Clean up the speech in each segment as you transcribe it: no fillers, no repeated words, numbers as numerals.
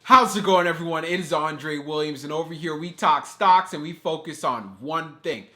How's it going, everyone? It is Andre Williams, and over here we talk stocks and we focus on one thing.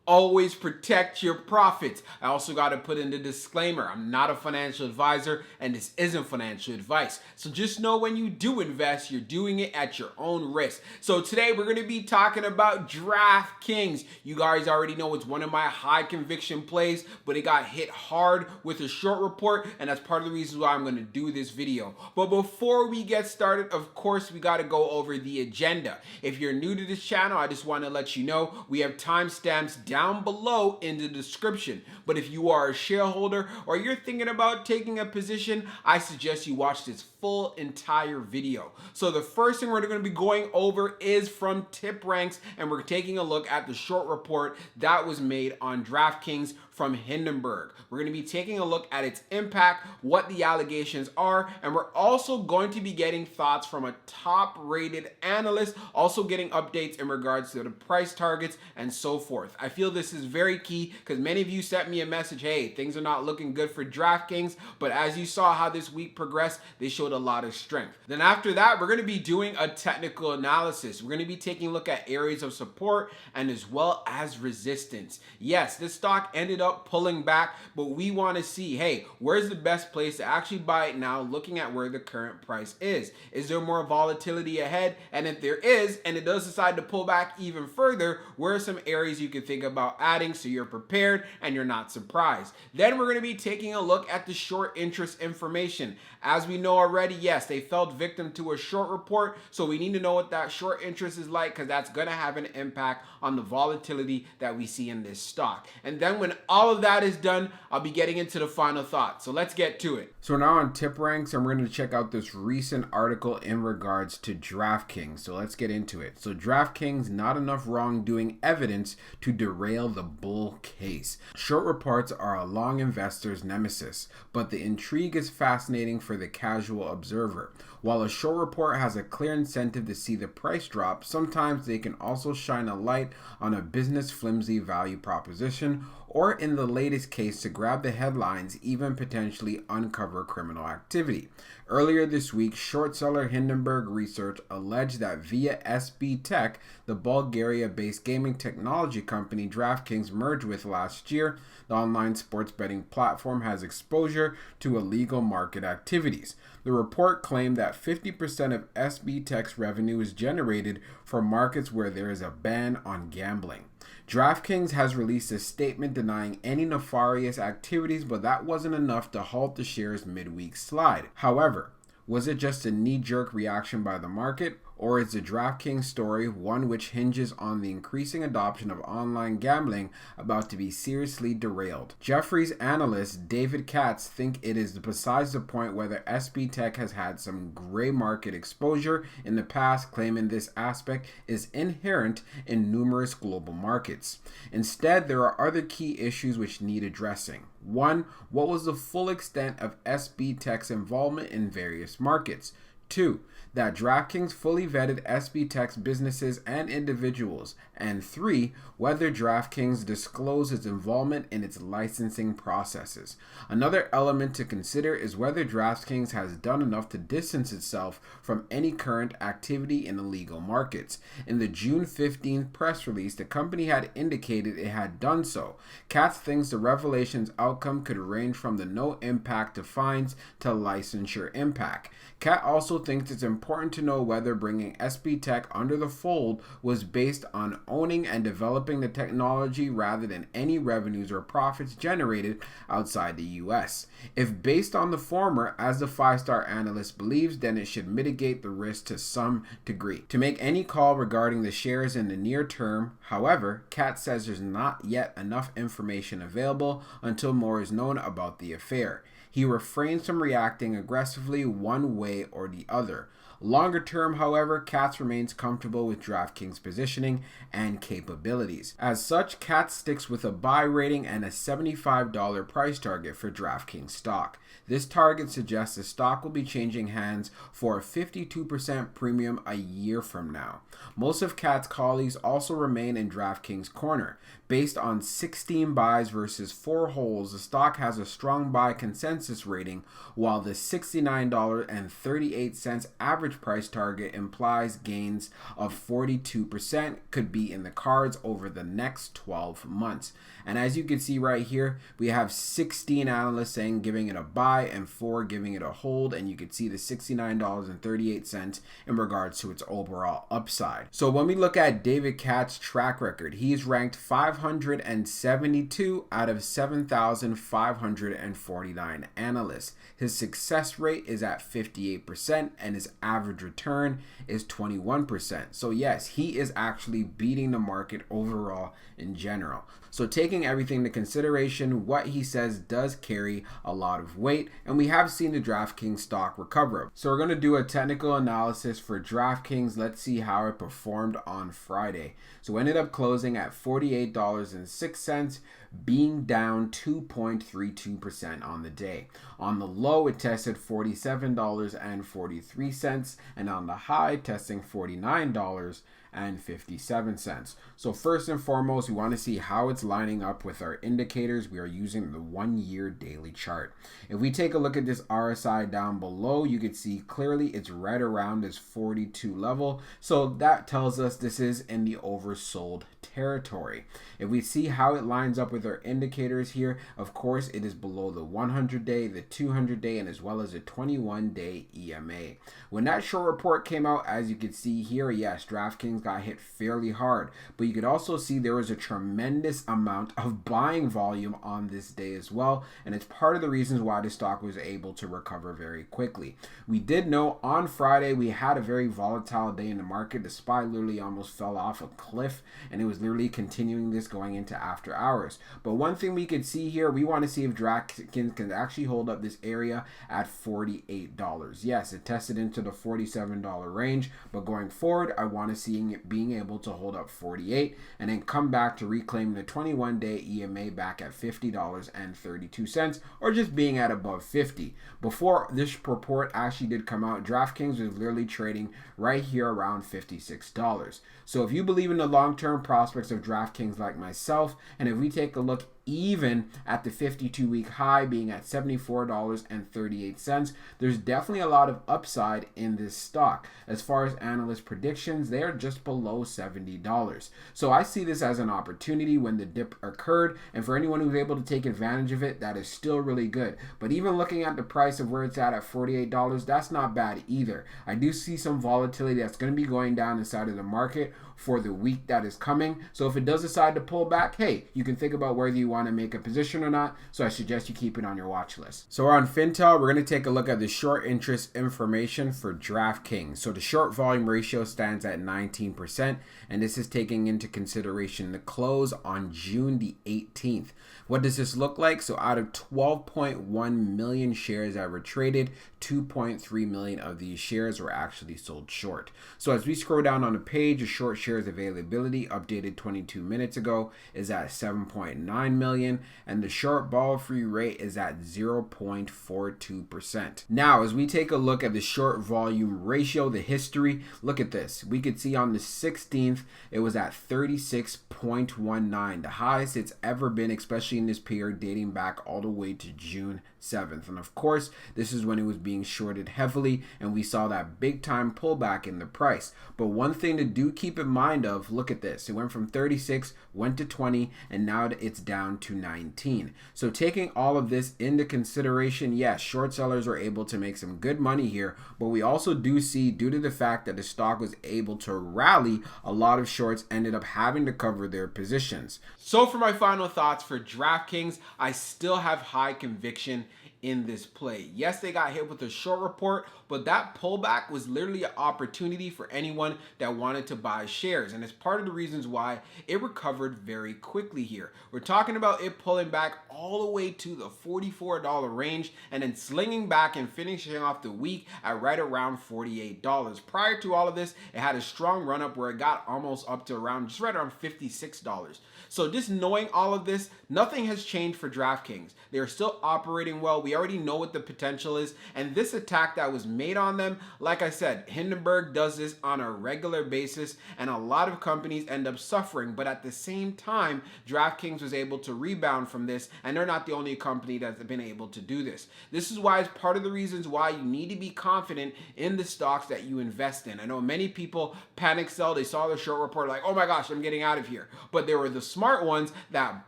Always protect your profits. I also got to put in the disclaimer, I'm not a financial advisor and this isn't financial advice. So just know when you do invest, you're doing it at your own risk. So today we're going to be talking about Draftkings. You guys already know it's one of my high conviction plays, but it got hit hard with a short report, and that's part of the reason why I'm going to do this video. But before we get started, of course, we got to go over the agenda. If you're new to this channel, I just want to let you know we have timestamps down below in the description. But if you are a shareholder or you're thinking about taking a position, I suggest you watch this full entire video. So the first thing we're going to be going over is from TipRanks, and we're taking a look at the short report that was made on Draftkings from Hindenburg. We're going to be taking a look at its impact, what the allegations are, and we're also going to be getting thoughts from a top-rated analyst, also getting updates in regards to the price targets and so forth. I feel this is very key because many of you sent me a message, hey, things are not looking good for Draftkings, but as you saw how this week progressed, they showed a lot of strength. Then after that, we're going to be doing a technical analysis. We're going to be taking a look at areas of support and as well as resistance. Yes, this stock ended up pulling back, but we want to see, hey, where's the best place to actually buy it now, looking at where the current price is. Is there more volatility ahead? And if there is, and it does decide to pull back even further, where are some areas you can think about adding so you're prepared and you're not surprised? Then we're going to be taking a look at the short interest information. As we know already, yes, they fell victim to a short report, so we need to know what that short interest is like because that's going to have an impact on the volatility that we see in this stock. And then when all of that is done, I'll be getting into the final thoughts. So let's get to it. So we're now on TipRanks, and we're going to check out this recent article in regards to Draftkings. So let's get into it. So Draftkings, not enough wrongdoing evidence to derail the bull case. Short reports are a long investor's nemesis, but the intrigue is fascinating for the casual observer. While a short report has a clear incentive to see the price drop, sometimes they can also shine a light on a business flimsy value proposition, or in the latest case, to grab the headlines, even potentially uncover criminal activity. Earlier this week, short seller Hindenburg Research alleged that via SB Tech, the Bulgaria-based gaming technology company Draftkings merged with last year, the online sports betting platform has exposure to illegal market activities. The report claimed that 50% of SB Tech's revenue is generated from markets where there is a ban on gambling. Draftkings has released a statement denying any nefarious activities, but that wasn't enough to halt the share's midweek slide. However, was it just a knee-jerk reaction by the market, or is the Draftkings story one which hinges on the increasing adoption of online gambling about to be seriously derailed? Jefferies analyst David Katz think it is besides the point whether SB Tech has had some gray market exposure in the past, claiming this aspect is inherent in numerous global markets. Instead, there are other key issues which need addressing. One, what was the full extent of SB Tech's involvement in various markets? 2, that Draftkings fully vetted SB Tech's businesses and individuals. And 3, whether Draftkings disclosed its involvement in its licensing processes. Another element to consider is whether Draftkings has done enough to distance itself from any current activity in illegal markets. In the June 15th press release, the company had indicated it had done so. Katz thinks the revelation's outcome could range from the no impact to fines to licensure impact. Katz also thinks it's important to know whether bringing SB Tech under the fold was based on owning and developing the technology rather than any revenues or profits generated outside the US. If based on the former, as the 5-star analyst believes, then it should mitigate the risk to some degree. To make any call regarding the shares in the near term, however, Katz says there's not yet enough information available until more is known about the affair. He refrains from reacting aggressively one way or the other. Longer term, however, Katz remains comfortable with Draftkings' positioning and capabilities. As such, Katz sticks with a buy rating and a $75 price target for Draftkings stock. This target suggests the stock will be changing hands for a 52% premium a year from now. Most of Katz's colleagues also remain in Draftkings' corner. Based on 16 buys versus 4 holds, the stock has a strong buy consensus rating, while the $69.38 average average price target implies gains of 42% could be in the cards over the next 12 months. And as you can see right here, we have 16 analysts saying giving it a buy and 4 giving it a hold, and you can see the $69.38 in regards to its overall upside. So when we look at David Katz's track record, he's ranked 572 out of 7,549 analysts. His success rate is at 58% and his average return is 21%. So yes, he is actually beating the market overall in general. So taking everything into consideration, what he says does carry a lot of weight, and we have seen the Draftkings stock recover. So we're going to do a technical analysis for Draftkings. Let's see how it performed on Friday. So it ended up closing at $48.06, being down 2.32% on the day. On the low, it tested $47.43, and on the high, testing $49.57. So first and foremost, we want to see how it's lining up with our indicators. We are using the 1-year daily chart. If we take a look at this RSI down below, you can see clearly it's right around this 42 level. So that tells us this is in the oversold territory. If we see how it lines up with our indicators here, of course, it is below the 100-day, the 200-day, and as well as a 21-day EMA. When that short report came out, as you can see here, yes, Draftkings got hit fairly hard, but you could also see there was a tremendous amount of buying volume on this day as well, and it's part of the reasons why the stock was able to recover very quickly. We did know on Friday we had a very volatile day in the market. The SPY literally almost fell off a cliff, and it was literally continuing this going into after hours. But one thing we could see here, we want to see if Draftkings can actually hold up this area at $48. Yes, it tested into the $47 range, but going forward, I want to see it being able to hold up 48 and then come back to reclaim the 21-day EMA back at $50.32, or just being at above 50. Before this report actually did come out, Draftkings was literally trading right here around $56. So if you believe in the long-term prospects of Draftkings like myself, and if we take a look even at the 52-week high being at $74.38, there's definitely a lot of upside in this stock. As far as analyst predictions, they are just below $70. So I see this as an opportunity when the dip occurred, and for anyone who's able to take advantage of it, that is still really good. But even looking at the price of where it's at $48, that's not bad either. I do see some volatility that's going to be going down inside of the market for the week that is coming. So if it does decide to pull back, hey, you can think about whether you want to make a position or not. So I suggest you keep it on your watch list. So on Fintel, we're going to take a look at the short interest information for Draftkings. So the short volume ratio stands at 19%, and this is taking into consideration the close on June the 18th. What does this look like? So out of 12.1 million shares that were traded, 2.3 million of these shares were actually sold short. So as we scroll down on the page, the short shares availability updated 22 minutes ago is at 7.9 million, and the short ball free rate is at 0.42%. Now, as we take a look at the short volume ratio, the history, look at this. We could see on the 16th, it was at 36.19, the highest it's ever been, especially in this period dating back all the way to June 7th. And of course, this is when it was being shorted heavily, and we saw that big time pullback in the price. But one thing to do keep in mind of, look at this, it went from 36, went to 20, and now it's down to 19. So taking all of this into consideration, yes, short sellers are able to make some good money here, but we also do see, due to the fact that the stock was able to rally, a lot of shorts ended up having to cover their positions. So for my final thoughts for Draftkings, I still have high conviction in this play. Yes, they got hit with a short report, but that pullback was literally an opportunity for anyone that wanted to buy shares, and it's part of the reasons why it recovered very quickly here. We're talking about it pulling back all the way to the $44 range and then slinging back and finishing off the week at right around $48. Prior to all of this, it had a strong run up where it got almost up to around just right around $56. So just knowing all of this, nothing has changed for Draftkings. They're still operating well. We already know what the potential is, and this attack that was made made on them. Like I said, Hindenburg does this on a regular basis, and a lot of companies end up suffering. But at the same time, Draftkings was able to rebound from this, and they're not the only company that's been able to do this. This is why it's part of the reasons why you need to be confident in the stocks that you invest in. I know many people panic sell. They saw the short report like, oh my gosh, I'm getting out of here. But there were the smart ones that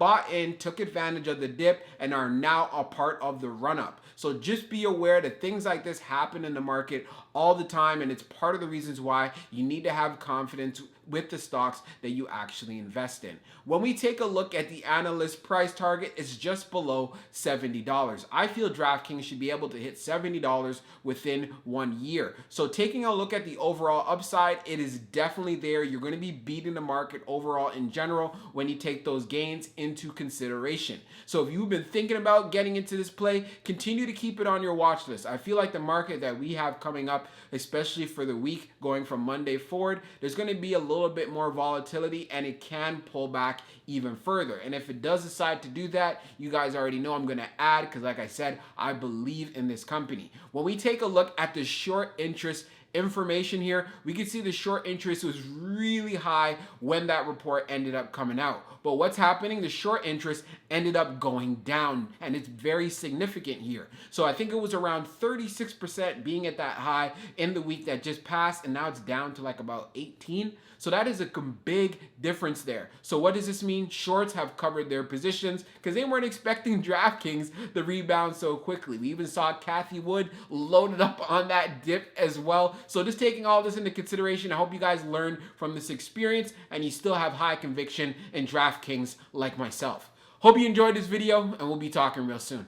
bought in, took advantage of the dip, and are now a part of the run-up. So just be aware that things like this happen in the market all the time, and it's part of the reasons why you need to have confidence with the stocks that you actually invest in. When we take a look at the analyst price target, it's just below $70. I feel DraftKings should be able to hit $70 within 1 year. So taking a look at the overall upside, it is definitely there. You're going to be beating the market overall in general when you take those gains into consideration. So if you've been thinking about getting into this play, continue to keep it on your watch list. I feel like the market that we have coming up, especially for the week going from Monday forward, there's going to be a little bit more volatility, and it can pull back even further. And if it does decide to do that, you guys already know I'm going to add, because like I said, I believe in this company. When we take a look at the short interest information here, we can see the short interest was really high when that report ended up coming out. But what's happening? The short interest ended up going down, and it's very significant here. So I think it was around 36% being at that high in the week that just passed, and now it's down to like about 18. So that is a big difference there. So what does this mean? Shorts have covered their positions because they weren't expecting DraftKings to rebound so quickly. We even saw Cathie Wood loaded up on that dip as well. So just taking all this into consideration, I hope you guys learned from this experience and you still have high conviction in DraftKings like myself. Hope you enjoyed this video, and we'll be talking real soon.